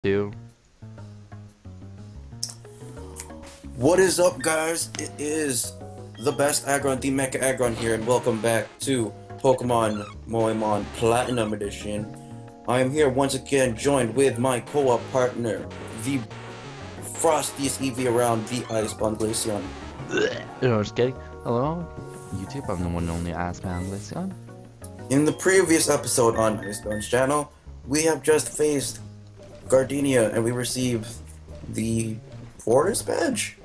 Two. What is up, guys? It is the best Aggron, TheMechaAgrron here, and welcome back to Pokemon Moemon Platinum Edition. I am here once again, joined with my co-op partner, the frostiest EV around, the Icebound Glaceon. No, just kidding. Hello, YouTube. I'm the one and only Icebound Glaceon. In the previous episode on Icebound's channel, we have just faced Gardenia, and we received the Forest Badge.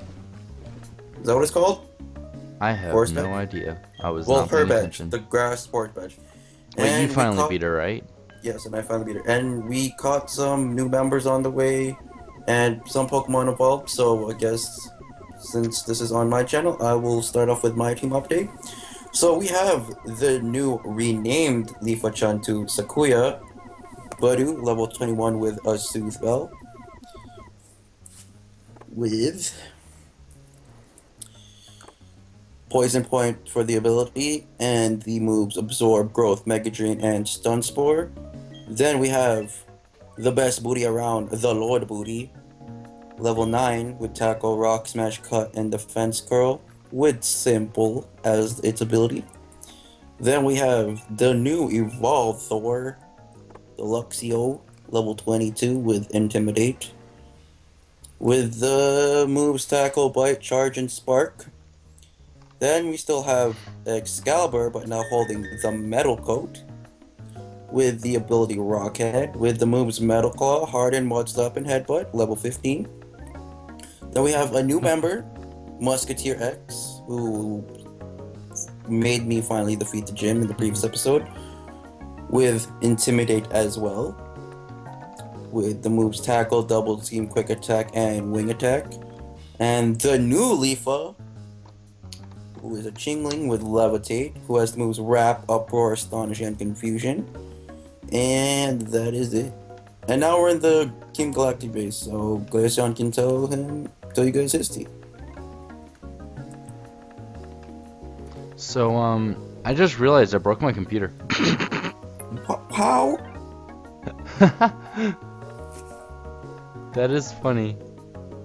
Is that what it's called? I have Forest no badge? idea. I was Well, not her paying badge, attention. the Grass Sport Badge. Wait, you And we finally caught- beat her, right? Yes, and I finally beat her. And we caught some new members on the way, and some Pokemon evolved, so I guess since this is on my channel, I will start off with my team update. So we have the new renamed Leafachan to Sakuya, Budu, level 21 with a Soothe Bell, with Poison Point for the ability, and the moves Absorb, Growth, Mega Drain, and Stun Spore. Then we have the best booty around, the Lord Booty, level 9 with Tackle, Rock, Smash, Cut, and Defense Curl, with Simple as its ability. Then we have the new Evolved Thor, the Luxio, level 22 with Intimidate, with the moves Tackle, Bite, Charge, and Spark. Then we still have Excalibur, but now holding the Metal Coat, with the ability Rockhead, with the moves Metal Claw, Harden, Mud Slap, and Headbutt, level 15. Then we have a new member, Musketeer X, who made me finally defeat the gym in the previous episode, with Intimidate as well, with the moves Tackle, Double Team, Quick Attack, and Wing Attack. And the new Leafa, who is a Chingling with Levitate, who has the moves Wrap, Uproar, Astonish, and Confusion. And that is it. And now we're in the Team Galactic base, so Glaceon can tell you guys his team. So, I just realized I broke my computer. How? That is funny.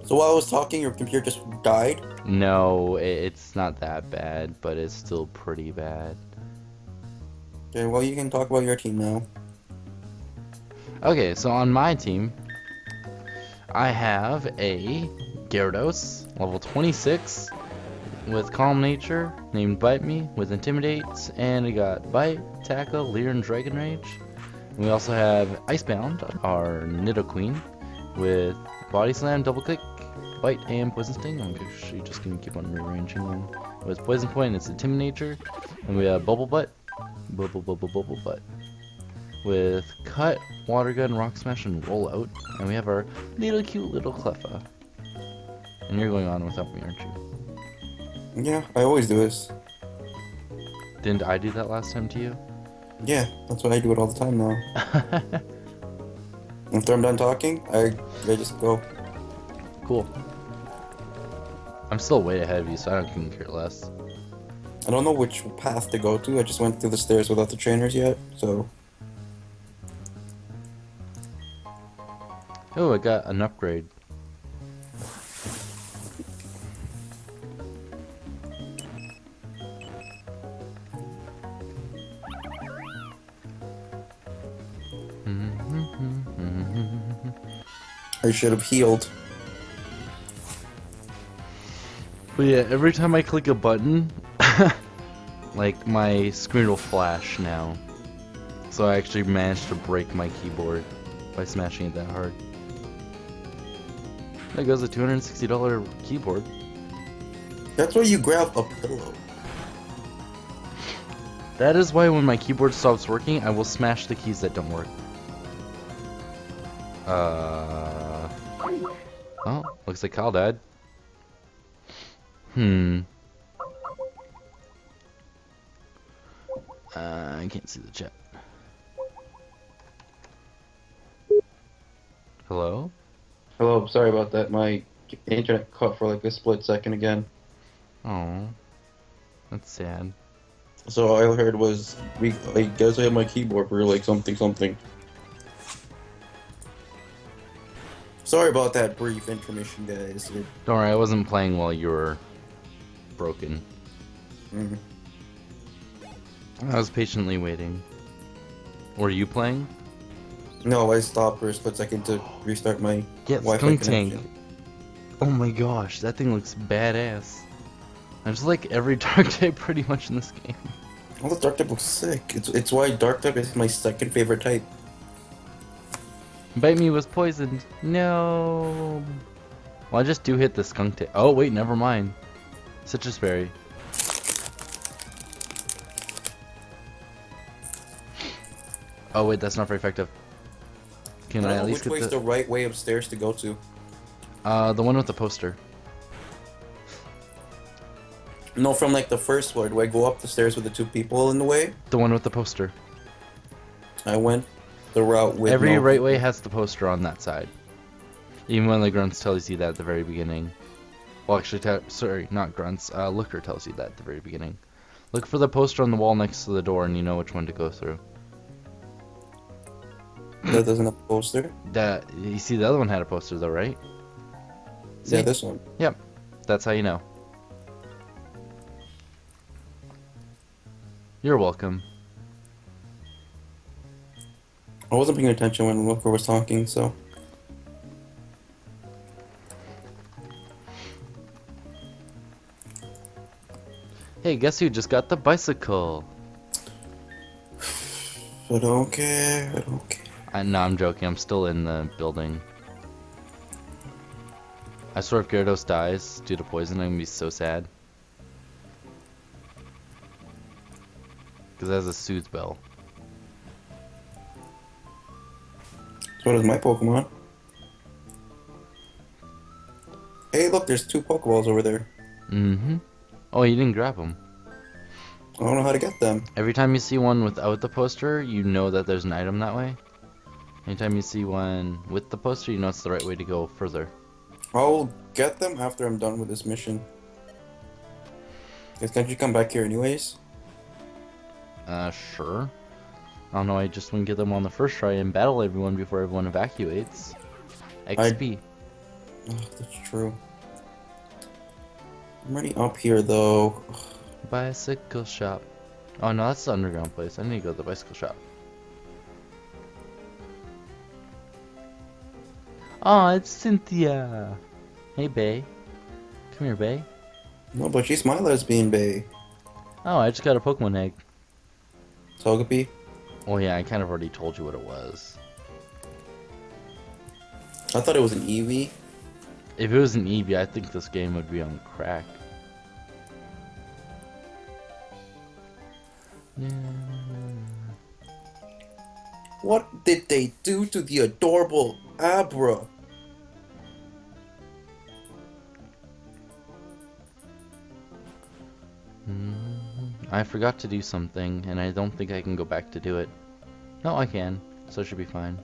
So while I was talking, your computer just died? No, it's not that bad, but it's still pretty bad. Okay, well, you can talk about your team now. Okay, so on my team, I have a Gyarados, level 26, with Calm Nature, named Bite Me, with Intimidate, and we got Bite, Tackle, Leer, and Dragon Rage. And we also have Icebound, our Nidoqueen, with Body Slam, Double Click, Bite, and Poison Sting. I'm actually just going to keep on rearranging them. With Poison Point, it's Intimidator, and we have Bubble Butt, Bubble Butt, with Cut, Water Gun, Rock Smash, and Rollout. And we have our little cute little Cleffa. And you're going on without me, aren't you? Yeah, I always do this. Didn't I do that last time to you? Yeah, that's what I do it all the time now. After I'm done talking, I just go. Cool. I'm still way ahead of you, so I don't care less. I don't know which path to go to. I just went through the stairs without the trainers yet, so. Oh, I got an upgrade. I should have healed. But yeah, every time I click a button, like my screen will flash now. So I actually managed to break my keyboard by smashing it that hard. There goes a $260 keyboard. That's why you grab a pillow. That is why when my keyboard stops working, I will smash the keys that don't work. Oh, looks like Kyle died. I can't see the chat. Hello? Hello, sorry about that. My internet cut for like a split second again. Oh, that's sad. So all I heard was, I guess I have my keyboard for like something something. Sorry about that brief intermission, guys. Don't worry, I wasn't playing while you were broken. Mm. I was patiently waiting. Were you playing? No, I stopped for a split second to restart my Yeah, Wi-Fi Skunk connection. Tank. Oh my gosh, that thing looks badass. I just like every dark type pretty much in this game. Oh, the dark type looks sick. It's why dark type is my second favorite type. Bite Me was poisoned. No. Well, I just do hit the skunk tank. Oh wait, never mind. Citrus berry. Oh wait, that's not very effective. Can I I don't at know least which get way's the right way upstairs to go to. the one with the poster? No, from like the first floor. Do I go up the stairs with the two people in the way? The one with the poster. I went the route with Every no right people. way has the poster on that side. Even when the grunts tells you that at the very beginning. Well, actually, sorry, not grunts. Looker tells you that at the very beginning. Look for the poster on the wall next to the door, and you know which one to go through. That doesn't have a poster. That you see, the other one had a poster though, right? See? Yeah, this one. Yep, that's how you know. You're welcome. I wasn't paying attention when Looker was talking, so. Hey, guess who just got the bicycle? I don't care. I don't care. No, I'm joking. I'm still in the building. I swear if Gyarados dies due to poison, I'm gonna be so sad. Because it has a soothe bell. So does my Pokemon. Hey, look, there's two Pokeballs over there. Mm-hmm. Oh, you didn't grab them. I don't know how to get them. Every time you see one without the poster, you know that there's an item that way. Anytime you see one with the poster, you know it's the right way to go further. I'll get them after I'm done with this mission. Guys, can't you come back here anyways? Sure. I don't know, I just want to get them on the first try and battle everyone before everyone evacuates. XP. Oh, that's true. I'm already up here though. Bicycle shop. Oh no, that's the underground place. I need to go to the bicycle shop. Oh, it's Cynthia. Hey, Bae. Come here, Bae. No, but she's my lesbian bae. Oh, I just got a Pokemon egg. Togepi. Oh yeah, I kind of already told you what it was. I thought it was an Eevee. If it was an Eevee, I think this game would be on crack. What did they do to the adorable Abra? I forgot to do something, and I don't think I can go back to do it. No, I can, so it should be fine.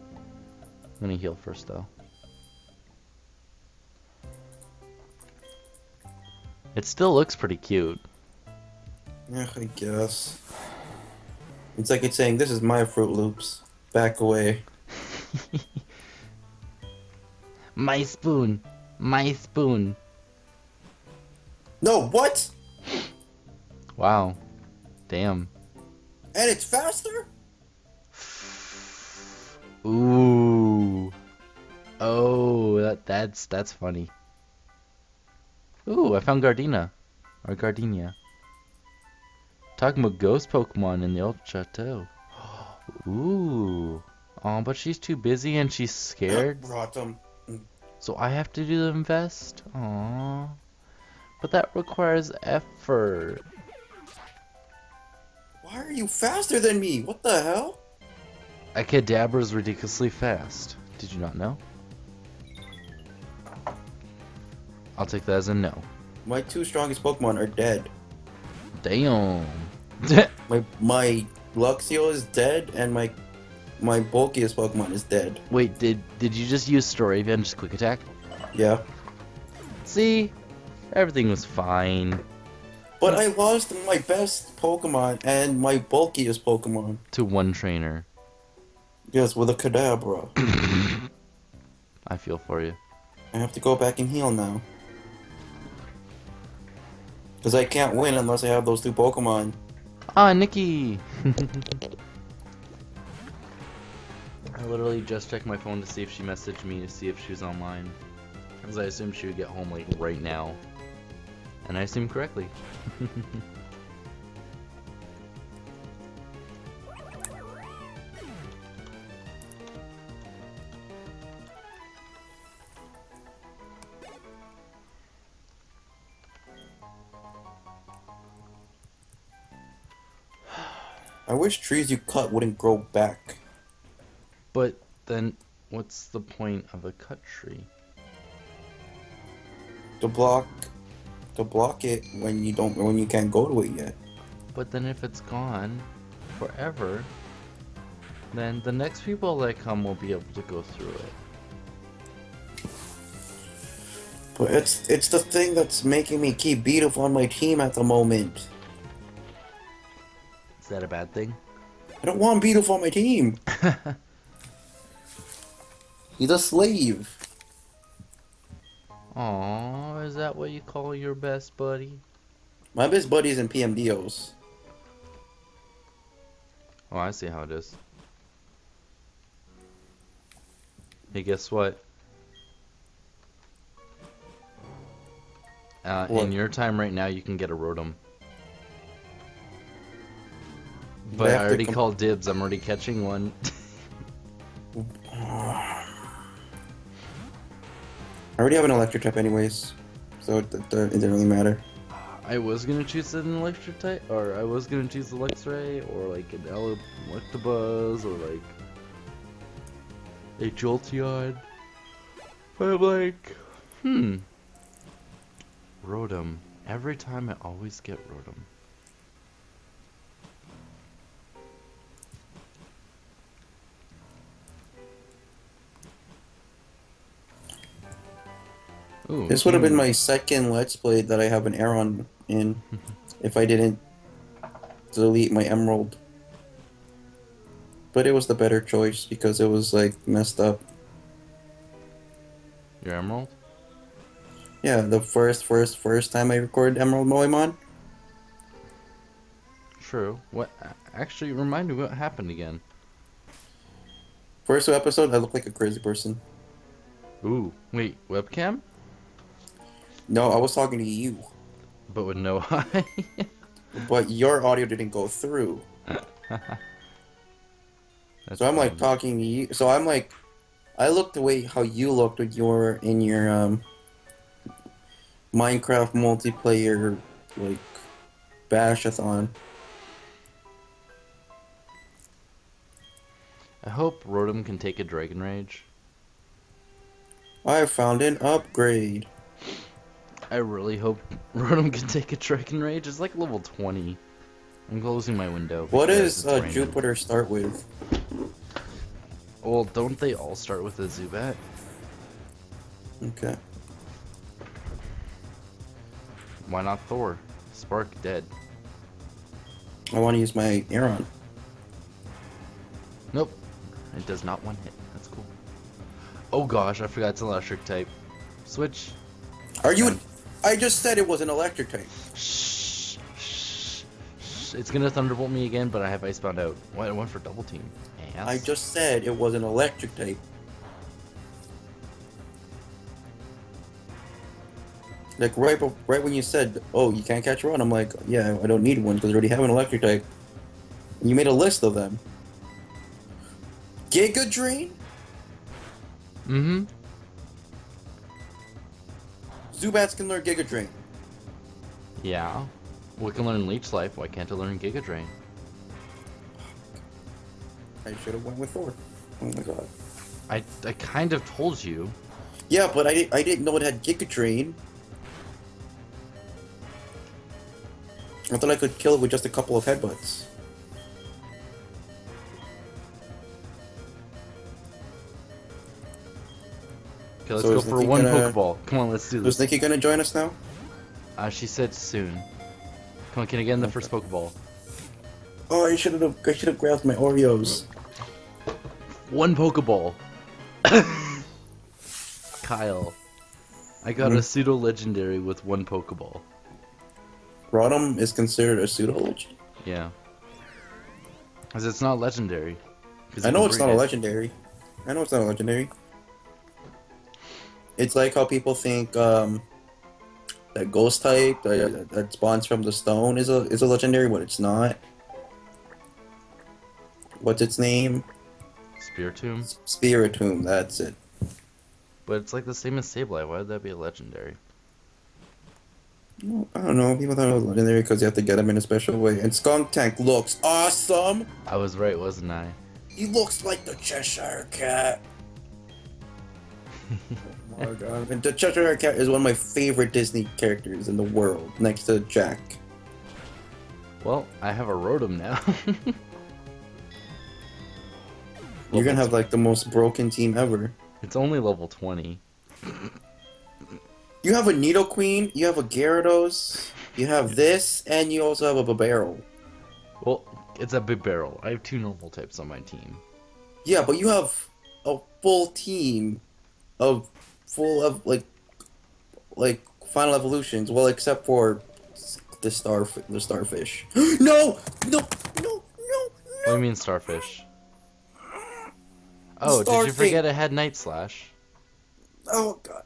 I'm gonna heal first, though. It still looks pretty cute. Yeah, I guess. It's like it's saying, this is my Fruit Loops. Back away. My spoon! My spoon! No, what? Wow. Damn. And it's faster? Ooh. Oh, that's funny. Ooh, I found Gardena. Or Gardenia. Talking about ghost Pokemon in the old chateau. Ooh. Oh, but she's too busy and she's scared. Brought them. So I have to do the invest? Aww. But that requires effort. Why are you faster than me? What the hell? A Kadabra is ridiculously fast. Did you not know? I'll take that as a no. My two strongest Pokemon are dead. Damn. My Luxio is dead, and my bulkiest Pokemon is dead. Wait, did you just use Storavia and just quick attack? Yeah. See? Everything was fine. But I lost my best Pokemon and my bulkiest Pokemon. To one trainer. Yes, with a Kadabra. I feel for you. I have to go back and heal now. Because I can't win unless I have those 2 Pokemon. Ah, Nikki! I literally just checked my phone to see if she messaged me to see if she was online. Because I assumed she would get home like right now. And I assumed correctly. I wish trees you cut wouldn't grow back. But then, what's the point of a cut tree? To block it when you can't go to it yet. But then if it's gone forever, then the next people that come will be able to go through it. But it's the thing that's making me keep Beedrill on my team at the moment. Is that a bad thing? I don't want Beedrill on my team. He's a slave. Aww, is that what you call your best buddy? My best buddy's in PMDOs. Oh, I see how it is. Hey, guess what? In your time right now, you can get a Rotom. But I already called dibs. I'm already catching one. I already have an electric type anyways, so it doesn't really matter. I was gonna choose an electric type, or I was gonna choose the Luxray, or like an Electabuzz, or like a Jolteon. But I'm like, Rotom. Every time I always get Rotom. Ooh, This would have been my second Let's Play that I have an Aron in, if I didn't delete my Emerald. But it was the better choice because it was like messed up. Your Emerald? Yeah, the first time I recorded Emerald Moemon. True. What? Actually, remind me what happened again. First episode, I look like a crazy person. Ooh, wait, webcam? No, I was talking to you, But with no eye? but your audio didn't go through. That's So I'm like funny. talking to you. So I'm like, I looked the way how you looked with your Minecraft multiplayer like bashathon. I hope Rotom can take a Dragon Rage. I found an upgrade. I really hope Rotom can take a Dragon Rage. It's like level 20. I'm closing my window. What because does it's raining. Jupiter start with? Well, don't they all start with a Zubat? Okay. Why not Thor? Spark dead. I want to use my Aron. Nope. It does not one hit. That's cool. Oh gosh, I forgot it's electric type. Switch. Are you? I just said it was an electric type. Shh. Shh. Shh. It's gonna Thunderbolt me again, but I have Icebound out. Why I went for double team? Ass. I just said it was an electric type. Like right when you said, "Oh, you can't catch one," I'm like, "Yeah, I don't need one because I already have an electric type." And you made a list of them. Giga Drain, Mm-hmm. Zubats can learn Giga Drain. Yeah. We can learn Leech Life. Why can't I learn Giga Drain? I should have went with Thor. Oh my god. I kind of told you. Yeah, but I didn't know it had Giga Drain. I thought I could kill it with just a couple of headbutts. Okay, let's So go is for Nikki one gonna- Pokeball. Come on, let's do Was this. Nikki gonna join us now? She said soon. Come on, can I get in the first Pokeball? Oh, I should have grabbed my Oreos. One Pokeball. Kyle, I got a pseudo legendary with 1 Pokeball. Rotom is considered a pseudo legend. Yeah. Because it's not legendary. I know it's not a legendary. I know it's not a legendary. It's like how people think that ghost type that spawns from the stone is a legendary, but it's not. What's its name? Spiritomb? Spiritomb, that's it. But it's like the same as Sableye. Why would that be a legendary? No, I don't know. People thought it was legendary because you have to get him in a special way. And Skunk Tank looks awesome! I was right, wasn't I? He looks like the Cheshire Cat. Oh my god. And the Cheshire Cat is one of my favorite Disney characters in the world, next to Jack. Well, I have a Rotom now. You're gonna have like the most broken team ever. It's only level 20. You have a Nidoqueen, you have a Gyarados, you have this, and you also have a Barrel. Well, it's a big barrel. I have 2 normal types on my team. Yeah, but you have a full team of like final evolutions. Well, except for the starfish. No! What do you mean starfish? Oh, Star did you forget I had Night Slash? Oh god.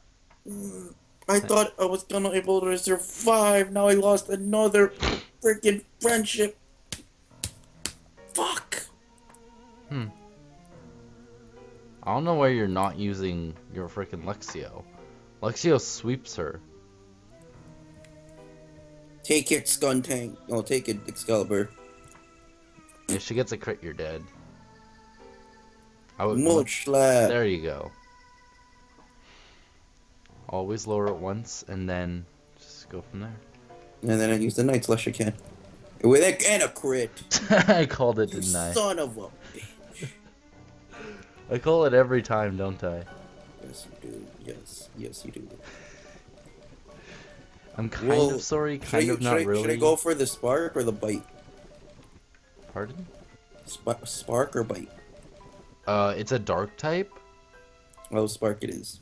I thought I was gonna able to survive. Now I lost another freaking friendship. Fuck. I don't know why you're not using your freaking Lexio. Lexio sweeps her. Take it, Skuntank. Oh, take it, Excalibur. If she gets a crit, you're dead. I would. Mulch slap. There you go. Always lower it once, and then just go from there. And then I use the Night Slash again. With a crit. I called it, You didn't I? son of a bitch. I call it every time, don't I? Yes, you do. Yes, you do. I'm kind of sorry, kind of not really. Should I go for the Spark or the Bite? Pardon? Spark or Bite? It's a dark type. Oh, Spark it is.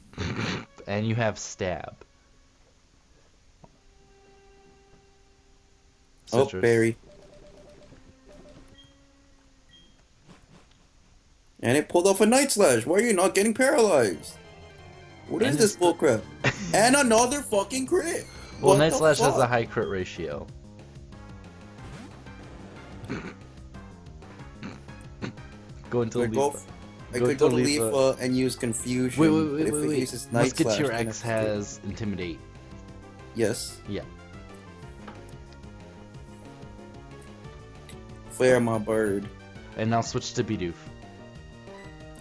And you have Stab. Citrus. Oh, Berry. And it pulled off a Night Slash. Why are you not getting paralyzed? What is this bullcrap? And another fucking crit. Well, Night Slash has a high crit ratio. Go into Leaf. I could go to Leaf and use Confusion. Wait. Musketeer X has Intimidate. Yes. Yeah. Flare my bird. And now switch to Bidoof.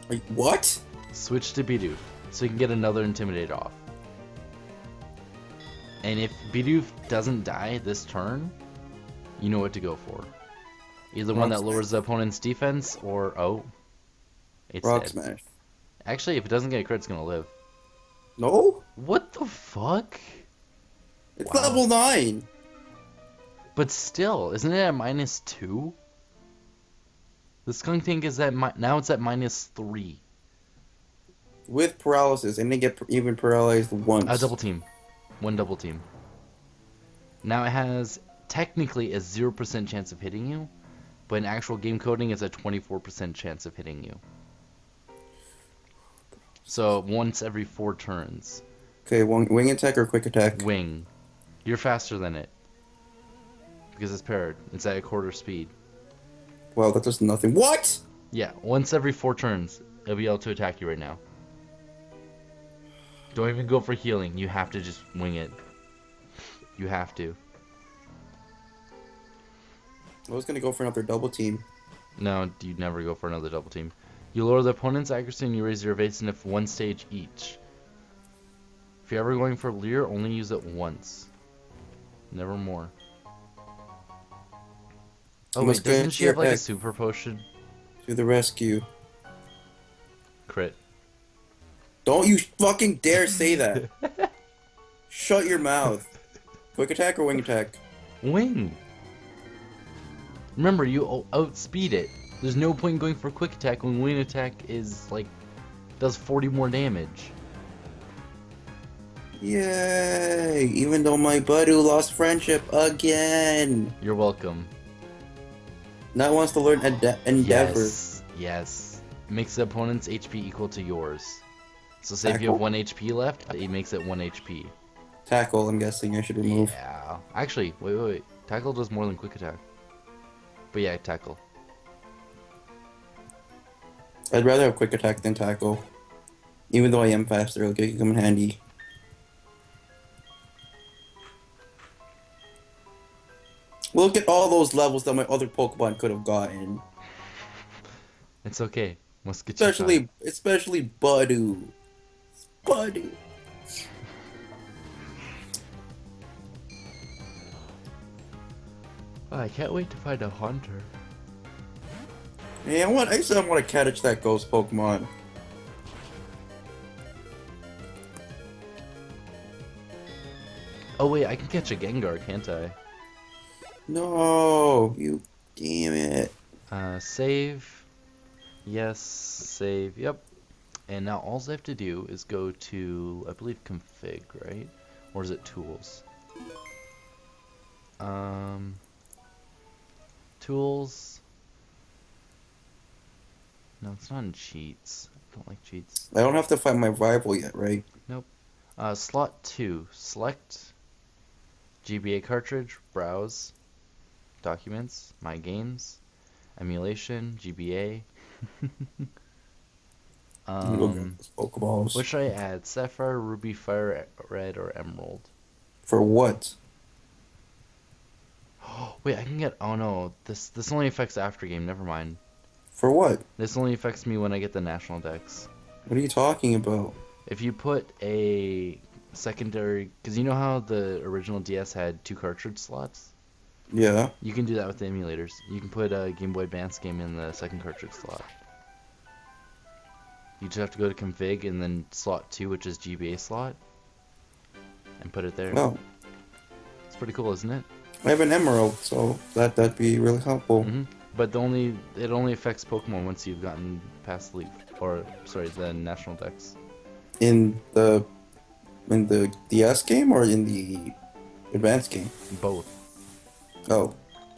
Wait, what? Switch to Bidoof, so you can get another Intimidate off. And if Bidoof doesn't die this turn, you know what to go for. Either one that lowers the opponent's defense, or it's Rock dead. Smash. Actually, if it doesn't get a crit, it's gonna live. No? What the fuck? It's level 9. But still, isn't it at -2? The Skunk Tank is at now it's at -3. With paralysis, and they get even paralyzed once. A double team. One double team. Now it has technically a 0% chance of hitting you, but in actual game coding it's a 24% chance of hitting you. So once every 4 turns. Okay, wing attack or quick attack? Wing. You're faster than it. Because it's paired. It's at a quarter speed. Wow, that does nothing. What? Yeah, once every 4 turns, it'll be able to attack you right now. Don't even go for healing. You have to just wing it. You have to. I was gonna go for another double team. No, you never go for another double team. You lower the opponent's accuracy and you raise your evasiveness 1 stage each. If you're ever going for Leer, only use it once. Never more. Oh wait, doesn't she have like a super potion? To the rescue. Crit. Don't you fucking dare say that. Shut your mouth. Quick attack or wing attack? Wing. Remember, you outspeed it. There's no point going for quick attack when wing attack is like does 40 more damage. Yay! Even though my buddy lost friendship again. You're welcome. Now wants to learn Endeavor. Yes, yes. Makes the opponent's HP equal to yours. So say if you have Tackle? 1 HP left, it makes it 1 HP. Tackle, I'm guessing I should remove. Yeah. Actually, wait. Tackle does more than quick attack. But yeah, tackle. I'd rather have quick attack than tackle. Even though I am faster, it'll come in handy. Look at all those levels that my other Pokemon could have gotten. It's okay. Must get you time. Especially Budu. Budu. Oh, I can't wait to find a hunter. Hey, I still want to catch that ghost Pokemon. Oh wait, I can catch a Gengar, can't I? No, you damn it. Save. Yes, save. Yep. And now all I have to do is go to, I believe, config, right? Or is it tools? Tools. No, it's not in cheats. I don't like cheats. I don't have to find my rival yet, right? Nope. Slot 2. Select GBA cartridge, browse, documents, my games, emulation, GBA. Go get those Pokeballs. What should I add? Sapphire, Ruby, Fire, Red, or Emerald? For what? Wait, I can get. Oh no, this only affects after game. Never mind. For what? This only affects me when I get the national dex. What are you talking about? If you put a secondary, because you know how the original DS had 2 cartridge slots. Yeah. You can do that with the emulators. You can put a Game Boy Advance game in the second cartridge slot. You just have to go to config and then slot 2, which is GBA slot, and put it there. No. It's pretty cool, isn't it? I have an Emerald, so that'd be really helpful. But it only affects Pokemon once you've gotten past the national dex. In the DS game or in the advanced game? Both. Oh,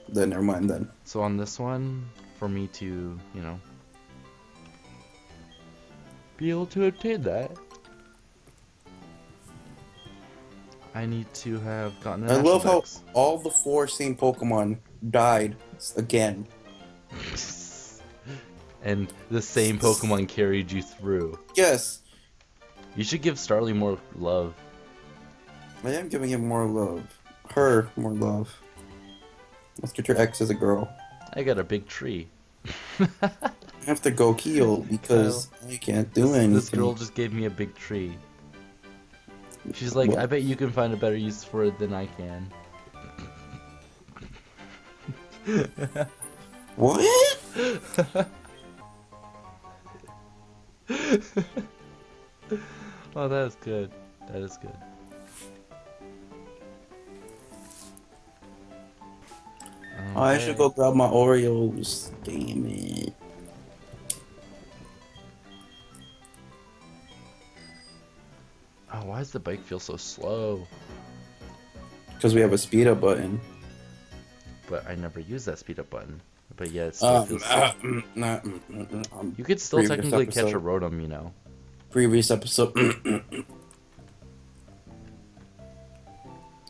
then never mind then. So on this one, for me to, be able to obtain that, I need to have gotten a I national love how dex. all the 4 same Pokemon died again. And the same Pokemon carried you through. Yes, You should give Starly more love. I am giving him more love. Her more love. Let's get your ex as a girl. I got a big tree. I have to go heal because I can't do anything. This girl just gave me a big tree. She's like, What? I bet you can find a better use for it than I can. What? Oh, that is good. That is good. Oh, I should go grab my Oreos. Damn it. Oh, why does the bike feel so slow? Because we have a speed up button. But I never use that speed up button. But yeah, it still feels slow. You could still Previous technically catch a episode. Rotom, you know. Previous episode. Did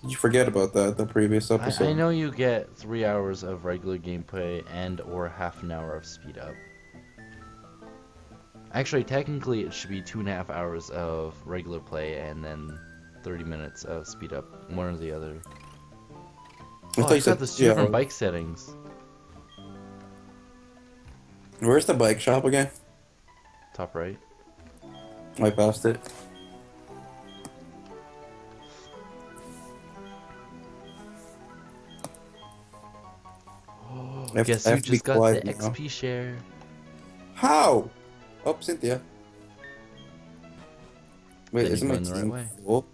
you forget about that, the previous episode? I know you get 3 hours of regular gameplay and or half an hour of speed up. Actually, technically it should be 2.5 hours of regular play and then 30 minutes of speed up. One or the other. I Oh, thought I you said got this 2 different bike settings. Where's the bike shop again? Top right. I passed it. Guess I who have to be just got the quiet now. XP share? How? Oh, Cynthia. Wait, Then isn't you're my going the right team way. full?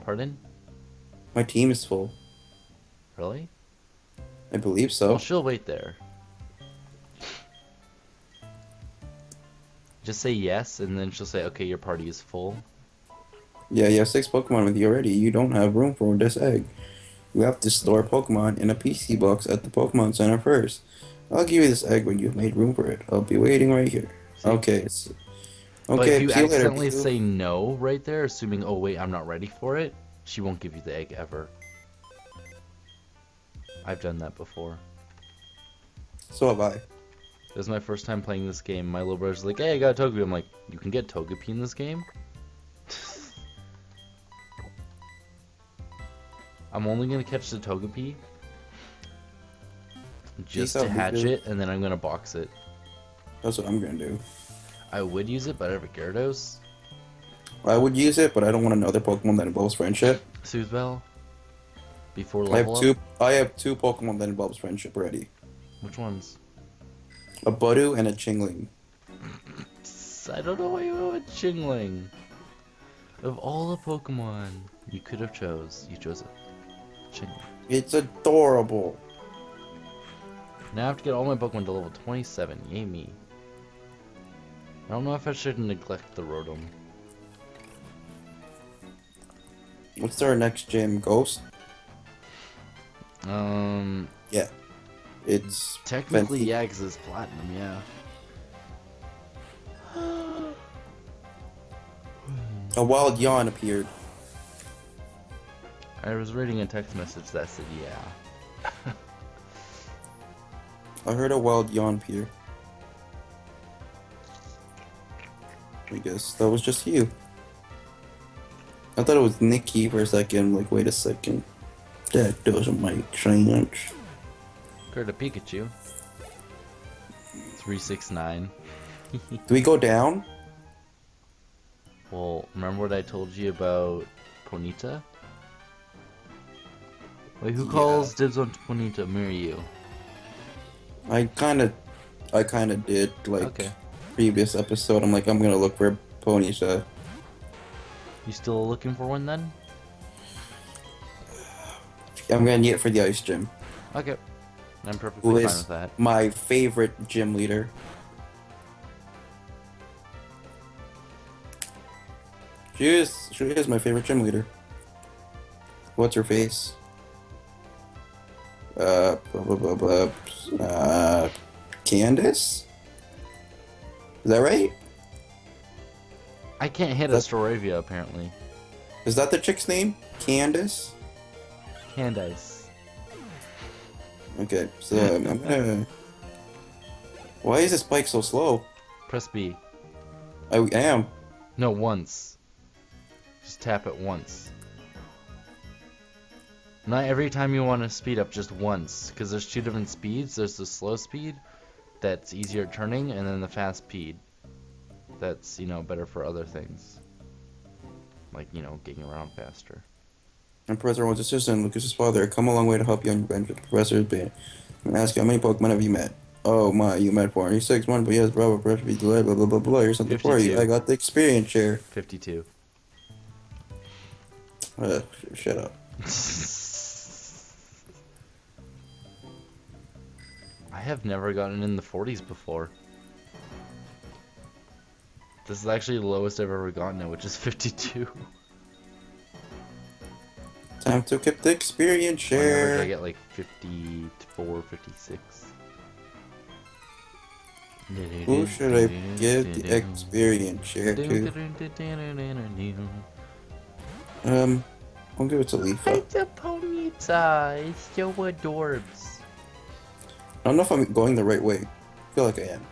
Pardon? My team is full. Really? I believe so. Well, she'll wait there. Just say yes, and then she'll say, okay, your party is full. Yeah, you have 6 Pokemon with you already. You don't have room for this egg. You have to store Pokemon in a PC box at the Pokemon Center first. I'll give you this egg when you've made room for it. I'll be waiting right here. See? Okay, But if okay, you see you later, accidentally Piku. say no right there, assuming, oh wait, I'm not ready for it, she won't give you the egg ever. I've done that before. So have I. It was my first time playing this game. My little brother's like, hey, I got Togepi. I'm like, you can get Togepi in this game? I'm only gonna catch the Togepi just Peace out, to hatch Piku. it, and then I'm gonna box it. That's what I'm gonna do. I would use it, but I have a Gyarados. I would use it, but I don't want another Pokemon that involves friendship. Soothbell. Before I have level two. up. I have 2 Pokemon that involves friendship already. Which ones? A Budu and a Chingling. I don't know why you went with Chingling. Of all the Pokemon you could have chose, you chose a Chingling. It's adorable. Now I have to get all my Pokemon to level 27. Yay me. I don't know if I should neglect the Rotom. What's our next gym? Ghost? Yeah. It's Technically, Venti. yeah, because it's Platinum, yeah. A wild yawn appeared. I was reading a text message that said yeah. I heard a wild yawn appear. I guess that was just you. I thought it was Nikki for a second. Like, wait a second. That doesn't make sense. Heard a Pikachu. 369. Do we go down? Well, remember what I told you about Ponyta? Wait, who Yeah. calls dibs on Ponyta? Mirror you. I kind of did. Like, Okay. previous episode, I'm like, I'm gonna look for Ponyta. You still looking for one then? I'm gonna need it for the ice gym. Okay. I'm Who perfectly fine is with that. my favorite gym leader? She is my favorite gym leader. What's her face? Blah, blah, blah, blah. Candace? Is that right? I can't hit a That's- Staravia apparently. Is that the chick's name? Candace? Candice. Okay, so I'm gonna. Why is this bike so slow? Press B. I am. No, once. Just tap it once. Not every time you want to speed up, just once. Because there's 2 different speeds. There's the slow speed that's easier turning, and then the fast speed that's, you know, better for other things. Like, you know, getting around faster. And Professor One's assistant, Lucas's father, come a long way to help you on your adventure. Professor's been. I'm gonna ask you, how many Pokemon have you met? Oh my, you met 406, one, but yes, bravo, pressure be delayed, blah blah blah blah. Here's something for you. 52. I got the experience share. 52. Shut up. I have never gotten in the 40s before. This is actually the lowest I've ever gotten it, which is 52. Time to get the experience On average, I share. get like 54, 56. Who should I give the experience share to? I'll give it to Leafa. It's a Ponyta. It's so adorbs. I don't know if I'm going the right way. I feel like I am.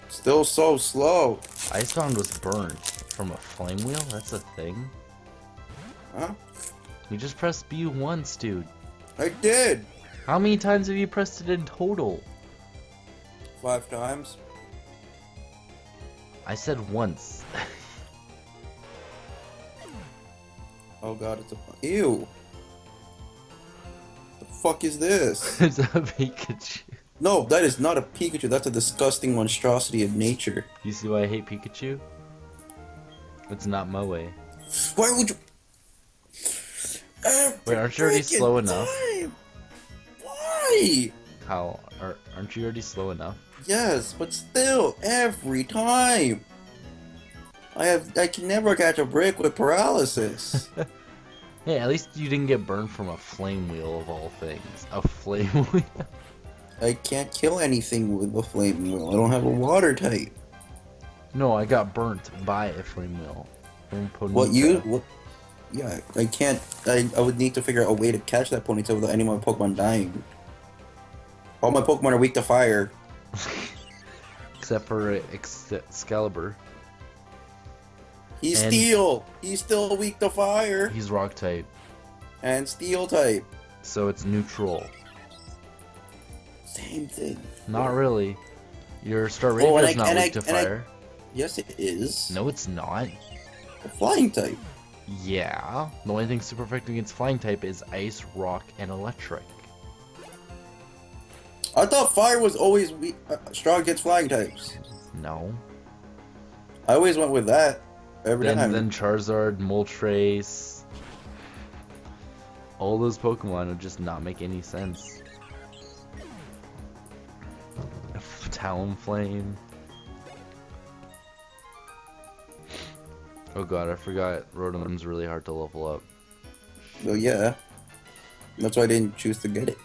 Still so slow. Icebound was burned from a flame wheel? That's a thing? Huh? You just pressed B once, dude. I did. How many times have you pressed it in total? 5 times. I said once. Oh god, it's a ew. The fuck is this? It's a Pikachu. No, that is not a Pikachu. That's a disgusting monstrosity of nature. You see why I hate Pikachu? It's not Moe. Why would you? Wait, aren't you already Freaking slow enough? time. Why? How? Aren't you already slow enough? Yes, but still, every time. I can never catch a break with paralysis. Hey, at least you didn't get burned from a flame wheel of all things. A flame wheel? I can't kill anything with a flame wheel. I don't have a water type. No, I got burnt by a flame wheel. From What you? Ponyta. What? Yeah, I can't. I would need to figure out a way to catch that ponytail without any of my Pokemon dying. All my Pokemon are weak to fire. Except for Excalibur. He's And- steel. He's still weak to fire. He's rock type. And steel type. So it's neutral. Same thing. Not really. Your Oh, Staraptor and is not weak to fire. Yes, it is. No, it's not. A flying type. Yeah. The only thing super effective against flying type is ice, rock, and electric. I thought fire was always weak, strong against flying types. No. I always went with that. Every time. Then Charizard, Moltres. All those Pokemon would just not make any sense. Talonflame. Oh god, I forgot Rotom's really hard to level up. So yeah. That's why I didn't choose to get it.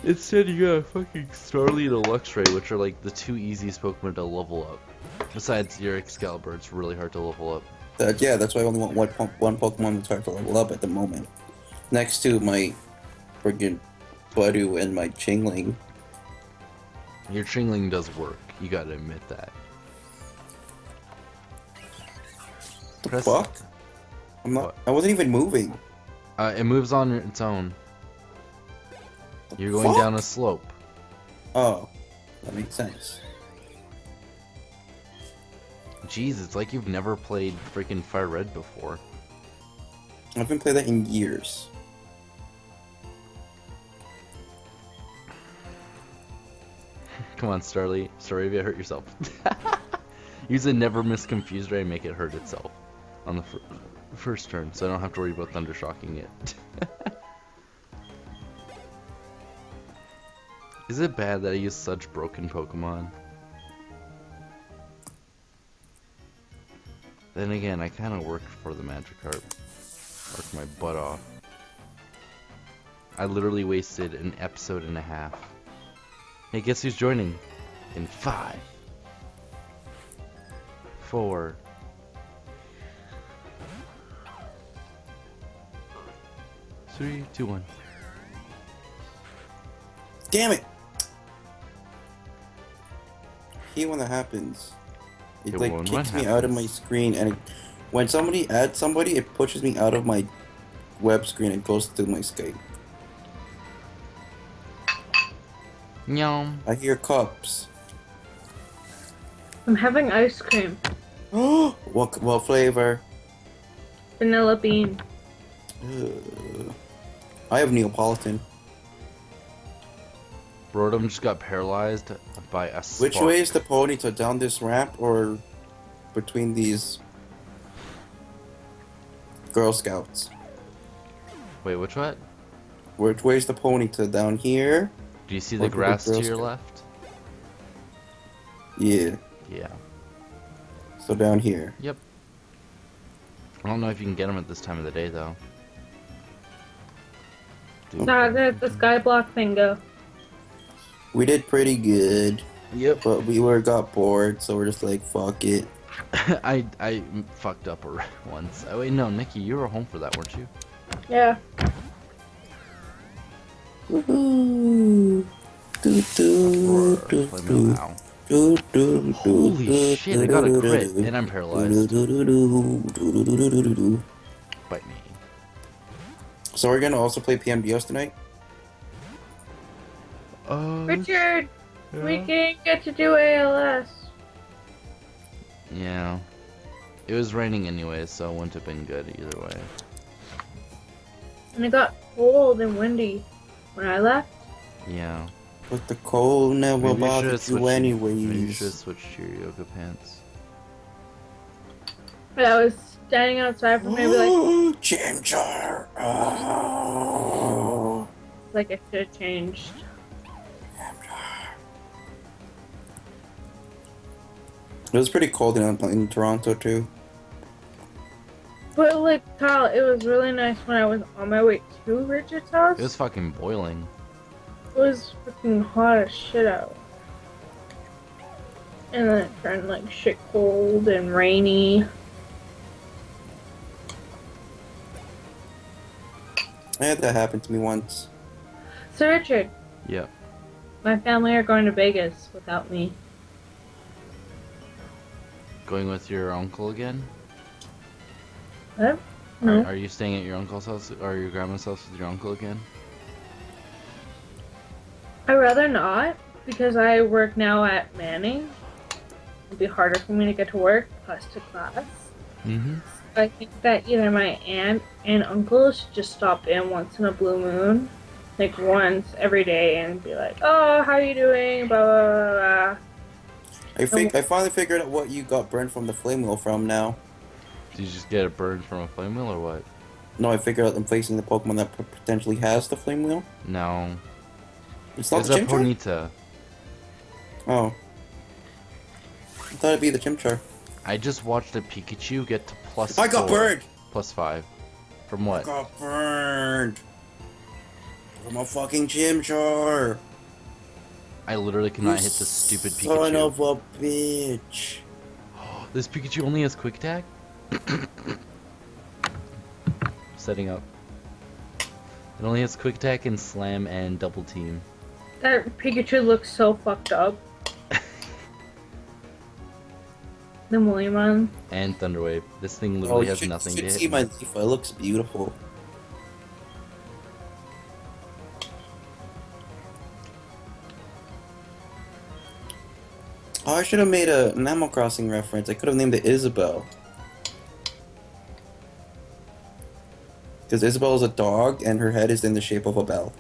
Instead, you got fucking Starly and Luxray, which are like the two easiest Pokemon to level up. Besides your Excalibur, it's really hard to level up. That's why I only want one Pokemon that's hard to level up at the moment. Next to my friggin' Budu and my Chingling. Your Chingling does work, you gotta admit that. The fuck? I'm not. What? I wasn't even moving. It moves on its own. You're going Fuck? down a slope. Oh, that makes sense. Jeez, it's like you've never played freaking Fire Red before. I haven't played that in years. Come on, Staravia, hurt yourself. Use a never miss Confused Ray and make it hurt itself on the first turn, so I don't have to worry about Thundershocking it. Is it bad that I use such broken Pokemon? Then again, I kind of worked for the Magikarp. Worked my butt off. I literally wasted an episode and a half. Hey, guess who's joining? In 5, 4, 3, 2, 1. Damn it! I hate when that happens. It Yeah, like when kicks what me out of my screen, and when somebody adds somebody, it pushes me out of my web screen and goes to my Skype. Nyam. I hear cups. I'm having ice cream. What flavor? Vanilla bean. I have Neapolitan. Rotom just got paralyzed by a spark. Which way is the Ponyta? Down this ramp or between these Girl Scouts? Wait, which what? Which way is the Ponyta? Down here? Do you see Or the for the grass to Girl your Scout? left? Yeah. Yeah. So down here. Yep. I don't know if you can get them at this time of the day, though. Nah, let the skyblock thing go. We did pretty good, Yep. but we got bored, so we're just like, fuck it. I fucked up once. Oh wait, no, Nikki, you were home for that, weren't you? Yeah. Woohoo! Do do do Play do. Meow. Do, do, do, Holy do, shit, I got a do, crit, do, and I'm paralyzed. do, do, do, do, do, do, do, do, do. Bite me. So we're gonna also play PMDS tonight? Richard, we didn't get to do ALS. Yeah. It was raining anyway, so it wouldn't have been good either way. And it got cold and windy when I left. Yeah. But the cold never Maybe you should bothered have you switched. Maybe you anyways. should have switched to your yoga pants. But I was standing outside for maybe like Ginger! Oh. like it should have changed. It was pretty cold in Toronto too. But like Kyle, it was really nice when I was on my way to Richard's house. It was fucking boiling. It was freaking hot as shit out. And then it turned like shit cold and rainy. I had that happen to me once. So Richard, Yep. my family are going to Vegas without me. Going with your uncle again? What? No. Are you staying at your uncle's house or your grandma's house with your uncle again? I'd rather not, because I work now at Manning. It'd be harder for me to get to work, plus to class. Mm-hmm. I think that either my aunt and uncle should just stop in once in a blue moon. Like once every day and be like, oh, how you doing? Blah, blah, blah, blah. I finally figured out what you got burned from the flame wheel from now. Did you just get it burned from a flame wheel or what? No, I figured out I'm facing the Pokemon that potentially has the flame wheel. No. It's not It's the a Chimchar? Ponyta. Oh. I thought it'd be the Chimchar. I just watched a Pikachu get to plus I got 4, burned! plus 5. From what? I got burned! From a fucking Chimchar! I literally cannot hit this stupid Son Pikachu. of a bitch! This Pikachu only has Quick Attack? Setting up. It only has Quick Attack and Slam and Double Team. That Pikachu looks so fucked up. The Moemon. And Thunder Wave. This thing literally has nothing you to should hit. see my Leafa. It looks beautiful. Oh, I should have made an Animal Crossing reference. I could have named it Isabel. Because Isabel is a dog, and her head is in the shape of a bell.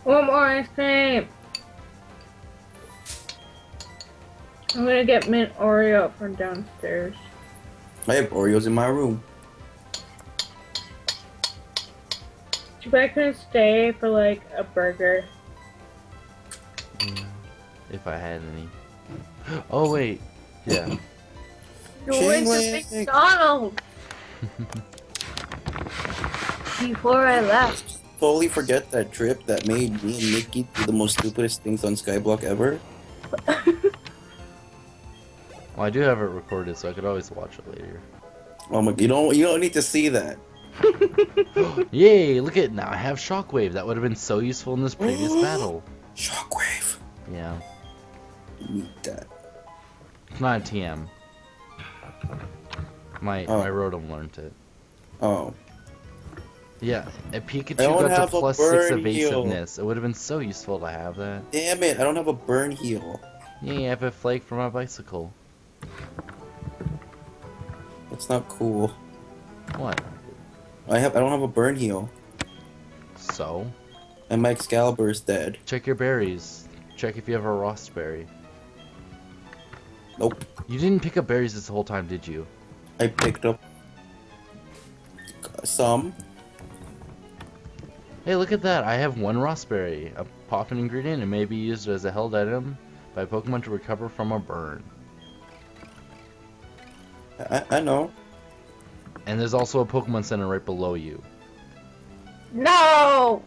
One more ice cream. I'm gonna get mint Oreo from downstairs. I have Oreos in my room. Too bad I couldn't stay for like a burger. If I had any. Oh wait. Yeah. You went to Chingling. McDonald's before I left. Totally forget that trip that made me and Nikki do the most stupidest things on Skyblock ever. Well, I do have it recorded, so I could always watch it later. Oh my! You don't need to see that. Yay! Look at now. I have Shockwave. That would have been so useful in this previous battle. Shockwave. Yeah. You need that. It's not a TM. My Rotom learned it. Oh. Yeah, a Pikachu I don't got have to a plus 6 burn heal. evasiveness. It would have been so useful to have that. Damn it! I don't have a burn heal. Yeah, I have a flake for my bicycle. That's not cool. What? I don't have a burn heal, So? and my Excalibur is dead. Check your berries. Check if you have a Rost berry. Nope. You didn't pick up berries this whole time, did you? I picked up some. Hey, look at that. I have one Rossberry, a poppin' ingredient. It may be used as a held item by a Pokemon to recover from a burn. I know. And there's also a Pokemon Center right below you. No!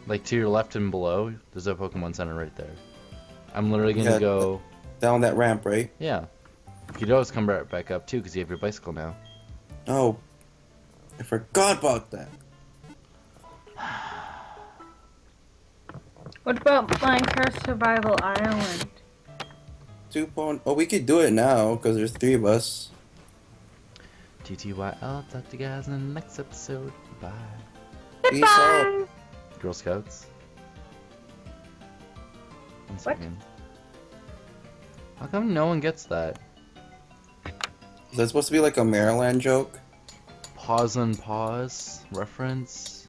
Like to your left and below, there's a Pokemon Center right there. I'm literally gonna go... Down that ramp, right? Yeah. You could always come right back up too, because you have your bicycle now. Oh. I forgot about that. What about Minecraft Survival Island? 2.0. Oh, we could do it now, because there's 3 of us. TTYL, talk to you guys in the next episode. Bye. Peace out. Girl Scouts. One What? second. How come no one gets that? Is that supposed to be like a Maryland joke? Pause and pause reference.